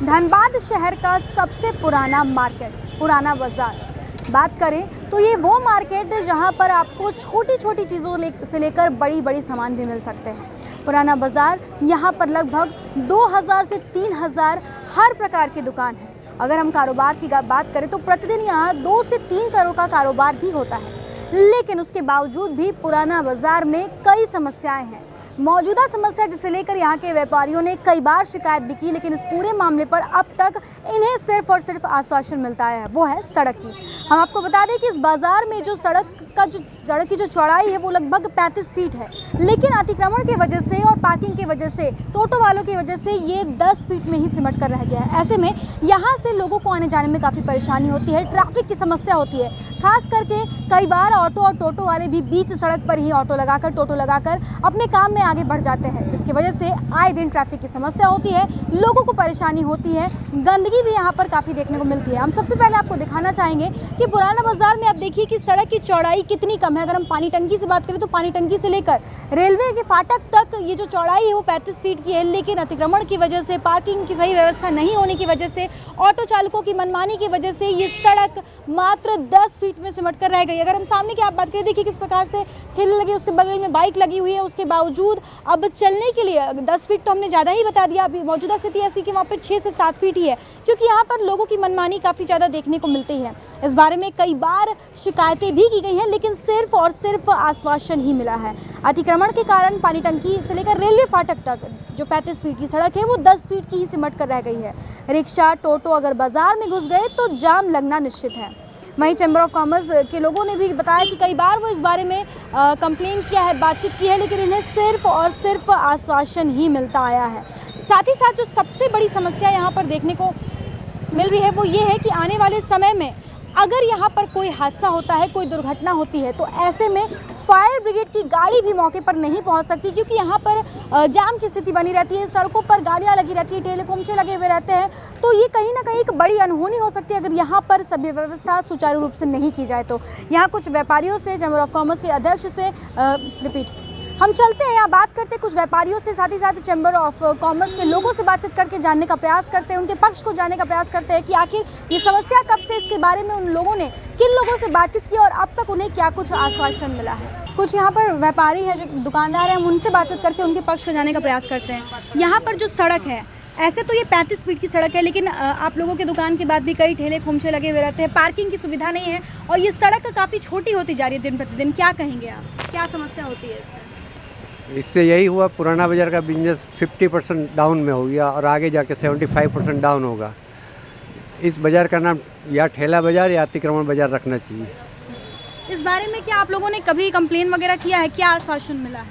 धनबाद शहर का सबसे पुराना मार्केट पुराना बाजार बात करें तो ये वो मार्केट है जहाँ पर आपको छोटी छोटी चीज़ों से लेकर बड़ी बड़ी सामान भी मिल सकते हैं। पुराना बाजार यहाँ पर लगभग 2000 से 3000 हर प्रकार की दुकान है। अगर हम कारोबार की बात करें तो प्रतिदिन यहाँ 2 से 3 करोड़ का कारोबार भी होता है, लेकिन उसके बावजूद भी पुराना बाजार में कई समस्याएं हैं। मौजूदा समस्या जिसे लेकर यहाँ के व्यापारियों ने कई बार शिकायत भी की, लेकिन इस पूरे मामले पर अब तक इन्हें सिर्फ और सिर्फ आश्वासन मिलता है, वो है सड़क की। हम आपको बता दें कि इस बाज़ार में जो सड़क की जो चौड़ाई है वो लगभग 35 फीट है, लेकिन अतिक्रमण की वजह से और पार्किंग की वजह से, टोटो वालों की वजह से ये 10 फीट में ही सिमट कर रह गया है। ऐसे में यहाँ से लोगों को आने जाने में काफ़ी परेशानी होती है, ट्रैफिक की समस्या होती है। खास करके कई बार ऑटो और टोटो वाले भी बीच सड़क पर ही ऑटो लगाकर, टोटो लगाकर अपने काम में आगे बढ़ जाते हैं, जिसकी वजह से आए दिन ट्रैफिक की समस्या होती है, लोगों को परेशानी होती है, गंदगी भी यहाँ पर काफ़ी देखने को मिलती है। हम सबसे पहले आपको दिखाना चाहेंगे कि पुराना बाजार में आप देखिए कि सड़क की चौड़ाई कितनी कम है। अगर हम पानी टंकी से बात करें तो पानी टंकी से लेकर रेलवे के फाटक तक ये जो चौड़ाई है वो 35 फीट की है, लेकिन अतिक्रमण की वजह से, पार्किंग की सही व्यवस्था नहीं होने की वजह से, ऑटो चालकों की मनमानी की वजह से ये सड़क मात्र 10 फीट में सिमट कर रह गई। अगर हम सामने की आप बात करें, देखिए किस प्रकार से ठेले लगे, उसके बगल में बाइक लगी हुई है, उसके बावजूद अब चलने के लिए 10 फीट तो हमने ज़्यादा ही बता दिया। अभी मौजूदा स्थिति ऐसी कि वहाँ पर 6 से 7 फीट ही है, क्योंकि यहाँ पर लोगों की मनमानी काफ़ी ज़्यादा देखने को मिलती है। इस बारे में कई बार शिकायतें भी की गई हैं, लेकिन सिर्फ और सिर्फ आश्वासन ही मिला है। अतिक्रमण के कारण पानी टंकी से लेकर रेलवे फाटक तक जो 35 फीट की सड़क है वो 10 फीट की ही सिमट कर रह गई है। रिक्शा, टोटो अगर बाजार में घुस गए तो जाम लगना निश्चित है। वहीं चैम्बर ऑफ कॉमर्स के लोगों ने भी बताया कि कई बार वो इस बारे में कंप्लेन किया है, बातचीत की है, लेकिन इन्हें सिर्फ और सिर्फ आश्वासन ही मिलता आया है। साथ ही साथ जो सबसे बड़ी समस्या यहाँ पर देखने को मिल रही है वो ये है कि आने वाले समय में अगर यहाँ पर कोई हादसा होता है, कोई दुर्घटना होती है, तो ऐसे में फायर ब्रिगेड की गाड़ी भी मौके पर नहीं पहुँच सकती, क्योंकि यहाँ पर जाम की स्थिति बनी रहती है, सड़कों पर गाड़ियाँ लगी रहती है, ठेले खोमचे लगे हुए रहते हैं। तो ये कहीं ना कहीं एक बड़ी अनहोनी हो सकती है अगर यहाँ पर सभी व्यवस्था सुचारू रूप से नहीं की जाए। तो यहाँ कुछ व्यापारियों से, चैम्बर ऑफ कॉमर्स के अध्यक्ष से हम चलते हैं, यहाँ बात करते हैं कुछ व्यापारियों से, साथ ही साथ चैम्बर ऑफ कॉमर्स के लोगों से बातचीत करके जानने का प्रयास करते हैं, उनके पक्ष को जानने का प्रयास करते हैं कि आखिर ये समस्या कब से, इसके बारे में उन लोगों ने किन लोगों से बातचीत की और अब तक उन्हें क्या कुछ आश्वासन मिला है। कुछ यहाँ पर व्यापारी हैं, जो दुकानदार हैं, हम उनसे बातचीत करके उनके पक्ष को जानने का प्रयास करते हैं। यहाँ पर जो सड़क है, ऐसे तो ये 35 फीट की सड़क है, लेकिन आप लोगों की दुकान के बाद भी कई ठेले खोमचे लगे हुए रहते हैं, पार्किंग की सुविधा नहीं है और ये सड़क काफ़ी छोटी होती जा रही है दिन प्रतिदिन। क्या कहेंगे आप, क्या समस्या होती है इससे? इससे यही हुआ, पुराना बाज़ार का बिजनेस 50% डाउन में हो गया और आगे जाके 75% डाउन होगा। इस बाज़ार का नाम या ठेला बाज़ार या अतिक्रमण बाज़ार रखना चाहिए। इस बारे में क्या आप लोगों ने कभी कंप्लेन वगैरह किया है, क्या आश्वासन मिला है?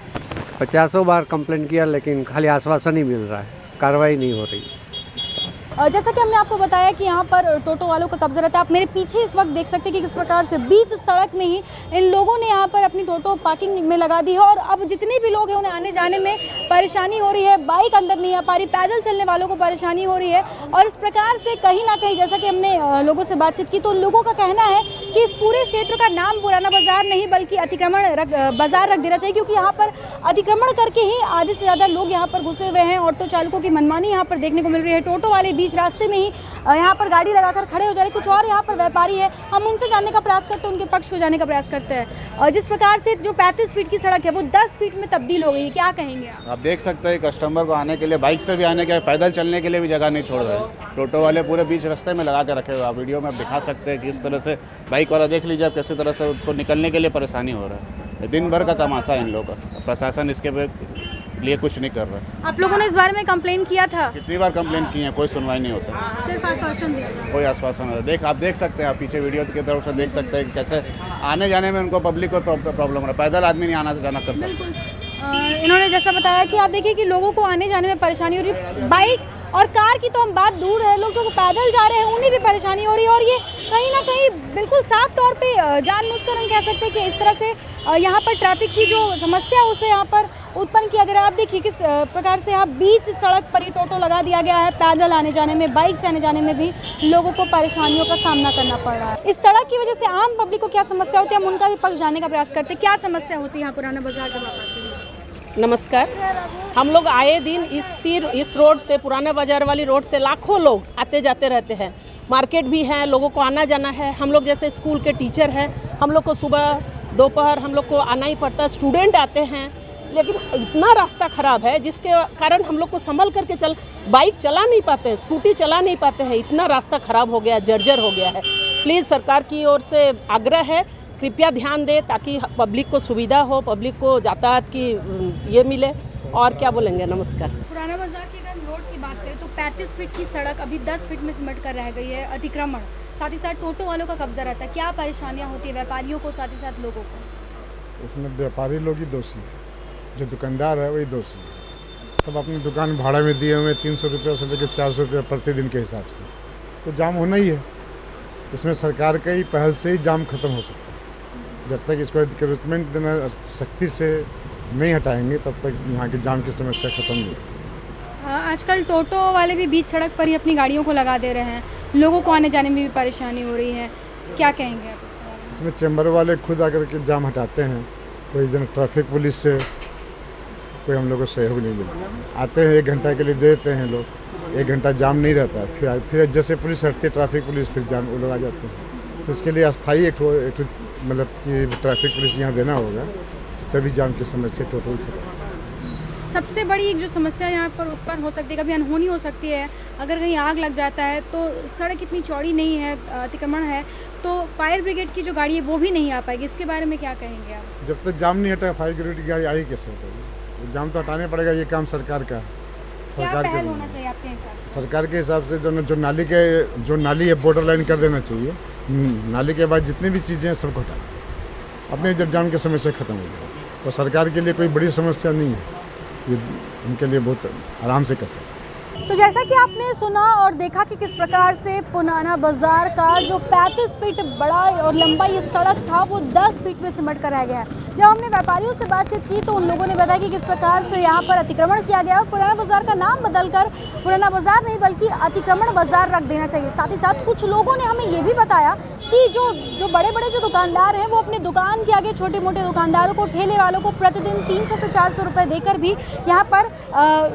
50 बार कंप्लेन किया, लेकिन खाली आश्वासन ही मिल रहा है, कार्रवाई नहीं हो रही। जैसा कि हमने आपको बताया कि यहाँ पर टोटो वालों का कब्जा रहता है। आप मेरे पीछे इस वक्त देख सकते हैं कि किस प्रकार से बीच सड़क में ही इन लोगों ने यहाँ पर अपनी टोटो पार्किंग में लगा दी है और अब जितने भी लोग हैं उन्हें आने जाने में परेशानी हो रही है। बाइक अंदर नहीं आ पा रही, पैदल चलने वालों को परेशानी हो रही है और इस प्रकार से कहीं ना कहीं, जैसा कि हमने लोगों से बातचीत की, तो लोगों का कहना है कि इस पूरे क्षेत्र का नाम पुराना बाजार नहीं बल्कि अतिक्रमण बाजार रख देना चाहिए, क्योंकि यहाँ पर अतिक्रमण करके ही आधे से ज़्यादा लोग यहाँ पर घुसे हुए हैं। ऑटो चालकों की मनमानी यहाँ पर देखने को मिल रही है, टोटो वाले बीच रास्ते में ही यहाँ पर गाड़ी लगाकर खड़े हो जा रहे। कुछ और यहाँ पर व्यापारी है, हम उनसे जानने का प्रयास करते हैं, उनके पक्ष को जानने का प्रयास करते हैं। और जिस प्रकार से जो 35 फीट की सड़क है वो 10 फीट में तब्दील हो गई है, क्या कहेंगे आप देख सकते हैं कस्टमर को आने के लिए, बाइक से भी आने के, पैदल चलने के लिए भी जगह नहीं छोड़ रहे हैं। टोटो वाले पूरे बीच रास्ते में लगा के रखे हुए। आप वीडियो में आप दिखा सकते हैं कि इस तरह से बाइक वाला देख लीजिए आप किसी तरह से उसको निकलने के लिए परेशानी हो रहा है। दिन भर का तमाशा है इन लोगों का, प्रशासन इसके लिए कुछ नहीं कर रहा है। आप लोगों ने इस बारे में कंप्लेन किया था? कितनी बार कंप्लेन की है, कोई सुनवाई नहीं होता, सिर्फ आश्वासन दिया था। कोई आश्वासन नहीं। आप देख सकते हैं, आप पीछे वीडियो की तरफ से देख सकते हैं कैसे आने जाने में उनको पब्लिक को प्रॉब्लम हो रहा है। पैदल आदमी नहीं आना जाना कर सकता। इन्होंने जैसा बताया कि आप देखिए कि लोगों को आने जाने में परेशानी हो रही है, बाइक और कार की तो हम बात दूर है, लोग जो पैदल जा रहे हैं उन्हें भी परेशानी हो रही है और ये कहीं ना कहीं बिल्कुल साफ तौर पे जानबूझकर हम कह सकते हैं कि इस तरह से यहाँ पर ट्रैफिक की जो समस्या है उसे यहाँ पर उत्पन्न किया जा रहा है। आप देखिए किस प्रकार से यहाँ बीच सड़क पर ही टोटो लगा दिया गया है, पैदल आने जाने में, बाइक से आने जाने में भी लोगों को परेशानियों का सामना करना पड़ रहा है। इस सड़क की वजह से आम पब्लिक को क्या समस्या होती है, हम उनका भी पक्ष जानने का प्रयास करते हैं। क्या समस्या होती है यहाँ पुराना बाजार जब आप आते हैं? नमस्कार। हम लोग आए दिन इस रोड से, पुराना बाजार वाली रोड से लाखों लोग आते जाते रहते हैं। मार्केट भी है, लोगों को आना जाना है। हम लोग जैसे स्कूल के टीचर हैं, हम लोग को सुबह दोपहर हम लोग को आना ही पड़ता है। स्टूडेंट आते हैं, लेकिन इतना रास्ता ख़राब है जिसके कारण हम लोग को संभल करके बाइक चला नहीं पाते हैं, स्कूटी चला नहीं पाते हैं। इतना रास्ता ख़राब हो गया, जर्जर हो गया है। प्लीज़ सरकार की ओर से आग्रह है, कृपया ध्यान दें ताकि पब्लिक को सुविधा हो, पब्लिक को यातायात की ये मिले। और क्या बोलेंगे। नमस्कार। पुराना बाजार की अगर हम रोड की बात करें तो 35 फीट की सड़क अभी 10 फीट में सिमट कर रह गई है। अतिक्रमण, साथ ही साथ टोटो वालों का कब्जा रहता है। क्या परेशानियां होती है व्यापारियों को, साथ ही साथ लोगों को? उसमें व्यापारी लोग ही दोषी है, जो दुकानदार है वही दोषी है। सब अपनी दुकान भाड़ा में दिए हुए 300 रुपये से लेकर 400 रुपये प्रतिदिन के हिसाब से, तो जाम होना ही है। इसमें सरकार का ही पहल से ही जाम खत्म हो सकता है। जब तक इसको रिक्रूटमेंट देना सख्ती से नहीं हटाएंगे तब तक यहाँ की जाम की समस्या खत्म नहीं होगी। आजकल टोटो वाले भी बीच सड़क पर ही अपनी गाड़ियों को लगा दे रहे हैं, लोगों को आने जाने में भी परेशानी हो रही है। क्या कहेंगे आप इसके बारे में? इसमें चैम्बर वाले खुद आकर के जाम हटाते हैं, कोई जन ट्रैफिक पुलिस से कोई हम लोग को सहयोग नहीं मिलता। आते हैं 1 घंटा के लिए देते हैं लोग, 1 घंटा जाम नहीं रहता, फिर जैसे पुलिस हटती है ट्रैफिक पुलिस, फिर जाम वो लोग आ जाते हैं। तो इसके लिए अस्थायी एक मतलब कि ट्रैफिक पुलिस यहाँ देना होगा, तभी जाम की समस्या टोटल खत्म। सबसे बड़ी एक जो समस्या यहाँ पर उत्पन्न हो सकती है, कभी अनहोनी हो सकती है, अगर कहीं आग लग जाता है तो सड़क इतनी चौड़ी नहीं है, अतिक्रमण है, तो फायर ब्रिगेड की जो गाड़ी है वो भी नहीं आ पाएगी। इसके बारे में क्या कहेंगे आप? जब तक जाम नहीं हटा फायर ब्रिगेड की गाड़ी आई कैसे होगी? जाम तो हटाने पड़ेगा, ये काम सरकार का है। क्या पहल होना चाहिए आपके हिसाब से? सरकार के हिसाब से जो नाली है बॉर्डर लाइन कर देना चाहिए। नाली के बाद जितनी भी चीज़ें हैं सबको हटा दें, अपने जब जाम की समस्या खत्म हो जाए। तो सरकार के लिए कोई बड़ी समस्या नहीं है, ये उनके लिए बहुत आराम से कर सकते हैं। तो जैसा कि आपने सुना और देखा कि किस प्रकार से पुराना बाजार का जो 35 फीट बड़ा और लंबा ये सड़क था वो 10 फीट में सिमट कर रह गया है। जब हमने व्यापारियों से बातचीत की तो उन लोगों ने बताया कि किस प्रकार से यहाँ पर अतिक्रमण किया गया और पुराना बाजार का नाम बदलकर पुराना बाजार नहीं बल्कि अतिक्रमण बाजार रख देना चाहिए। साथ ही साथ कुछ लोगों ने हमें ये भी बताया कि जो बड़े बड़े जो दुकानदार हैं वो अपने दुकान के आगे छोटे मोटे दुकानदारों को, ठेले वालों को प्रतिदिन 300 से 400 रुपये देकर भी यहाँ पर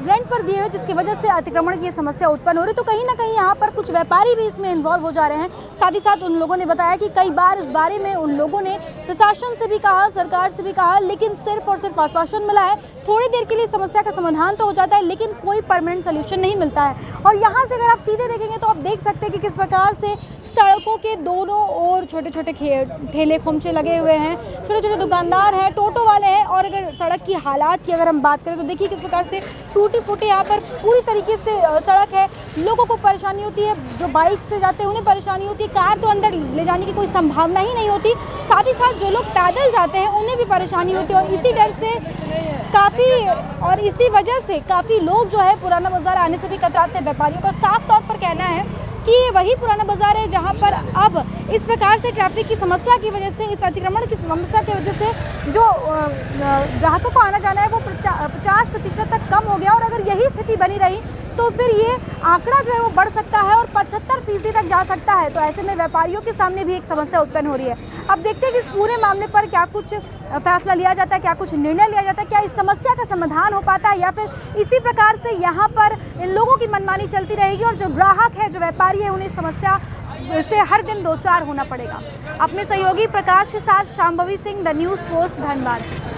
रेंट पर दिए हुए, जिसकी वजह से अतिक्रमण की समस्या उत्पन्न हो रही। तो कहीं ना कहीं यहाँ पर कुछ व्यापारी भी इसमें इन्वॉल्व हो जा रहे हैं। साथ ही साथ उन लोगों ने बताया कि कई बार इस बारे में उन लोगों ने प्रशासन से भी कहा, सरकार से भी कहा, लेकिन सिर्फ और सिर्फ आश्वासन मिला है। थोड़ी देर के लिए समस्या का समाधान तो हो जाता है लेकिन कोई परमानेंट सोल्यूशन नहीं मिलता है। और यहाँ से अगर आप सीधे देखेंगे तो आप देख सकते हैं कि किस प्रकार से सड़कों के दोनों ओर छोटे छोटे ठेले खोमचे लगे हुए हैं, छोटे छोटे दुकानदार हैं, टोटो वाले हैं। और अगर सड़क की हालात की अगर हम बात करें तो देखिए किस प्रकार से टूटी फूटी यहाँ पर पूरी तरीके से सड़क है। लोगों को परेशानी होती है, जो बाइक से जाते हैं उन्हें परेशानी होती है, कार तो अंदर ले जाने की कोई संभावना ही नहीं होती। साथ ही साथ जो लोग पैदल जाते हैं उन्हें भी परेशानी होती है। और इसी डर से इसी वजह से काफ़ी लोग जो है पुराना बाजार आने से भी कतराते हैं। व्यापारियों का साफ तौर पर कहना है कि ये वही पुराना बाजार है जहां पर अब इस प्रकार से ट्रैफिक की समस्या की वजह से, इस अतिक्रमण की समस्या की वजह से जो ग्राहकों को आना जाना है वो 50% तक कम हो गया। और अगर यही स्थिति बनी रही तो फिर ये आंकड़ा जो है वो बढ़ सकता है और 75% तक जा सकता है। तो ऐसे में व्यापारियों के सामने भी एक समस्या उत्पन्न हो रही है। अब देखते हैं कि इस पूरे मामले पर क्या कुछ फैसला लिया जाता है, क्या कुछ निर्णय लिया जाता है, क्या इस समस्या का समाधान हो पाता है या फिर इसी प्रकार से यहाँ पर इन लोगों की मनमानी चलती रहेगी और जो ग्राहक है, जो व्यापारी है, उन्हें समस्या से हर दिन 2-4 होना पड़ेगा। अपने सहयोगी प्रकाश के साथ Shambhavi Singh, the news post, Dhanbad.